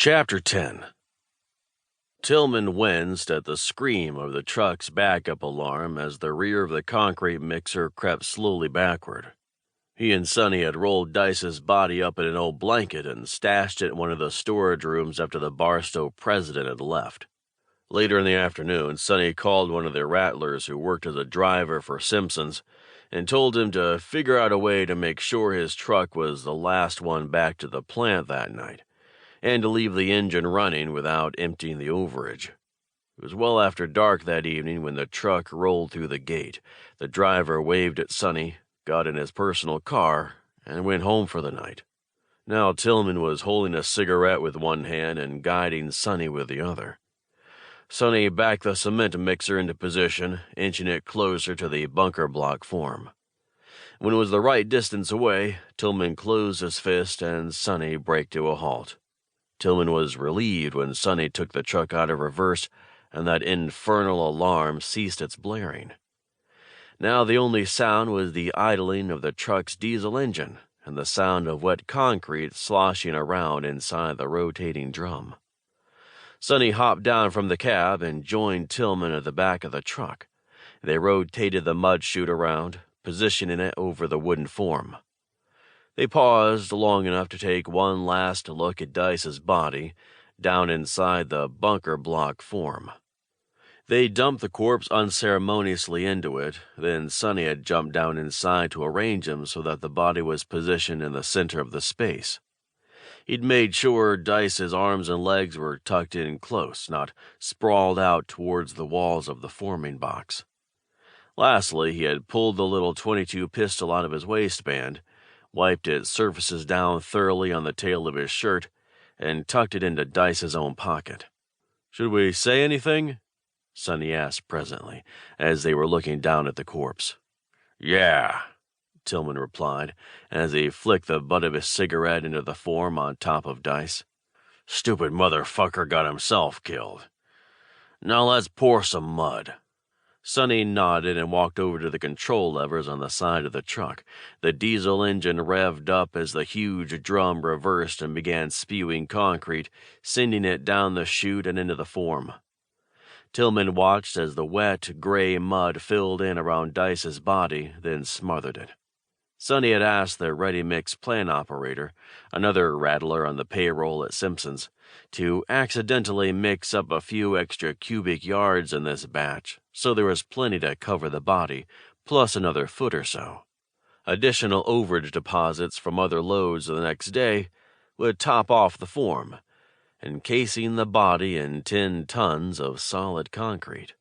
Chapter 10. Tillman winced at the scream of the truck's backup alarm as the rear of the concrete mixer crept slowly backward. He and Sonny had rolled Dice's body up in an old blanket and stashed it in one of the storage rooms after the Barstow president had left. Later in the afternoon, Sonny called one of the Rattlers who worked as a driver for Simpson's and told him to figure out a way to make sure his truck was the last one back to the plant that night, and to leave the engine running without emptying the overage. It was well after dark that evening when the truck rolled through the gate. The driver waved at Sonny, got in his personal car, and went home for the night. Now Tillman was holding a cigarette with one hand and guiding Sonny with the other. Sonny backed the cement mixer into position, inching it closer to the bunker block form. When it was the right distance away, Tillman closed his fist and Sonny braked to a halt. Tillman was relieved when Sonny took the truck out of reverse and that infernal alarm ceased its blaring. Now the only sound was the idling of the truck's diesel engine and the sound of wet concrete sloshing around inside the rotating drum. Sonny hopped down from the cab and joined Tillman at the back of the truck. They rotated the mud chute around, positioning it over the wooden form. They paused long enough to take one last look at Dice's body down inside the bunker block form. They dumped the corpse unceremoniously into it, then Sonny had jumped down inside to arrange him so that the body was positioned in the center of the space. He'd made sure Dice's arms and legs were tucked in close, not sprawled out towards the walls of the forming box. Lastly, he had pulled the little .22 pistol out of his waistband, wiped its surfaces down thoroughly on the tail of his shirt, and tucked it into Dice's own pocket. "Should we say anything?" Sonny asked presently, as they were looking down at the corpse. "Yeah," Tillman replied, as he flicked the butt of his cigarette into the form on top of Dice. "Stupid motherfucker got himself killed. Now let's pour some mud." Sonny nodded and walked over to the control levers on the side of the truck. The diesel engine revved up as the huge drum reversed and began spewing concrete, sending it down the chute and into the form. Tillman watched as the wet, gray mud filled in around Dice's body, then smothered it. Sonny had asked the ready-mix plant operator, another rattler on the payroll at Simpson's, to accidentally mix up a few extra cubic yards in this batch, so there was plenty to cover the body, plus another foot or so. Additional overage deposits from other loads the next day would top off the form, encasing the body in 10 tons of solid concrete.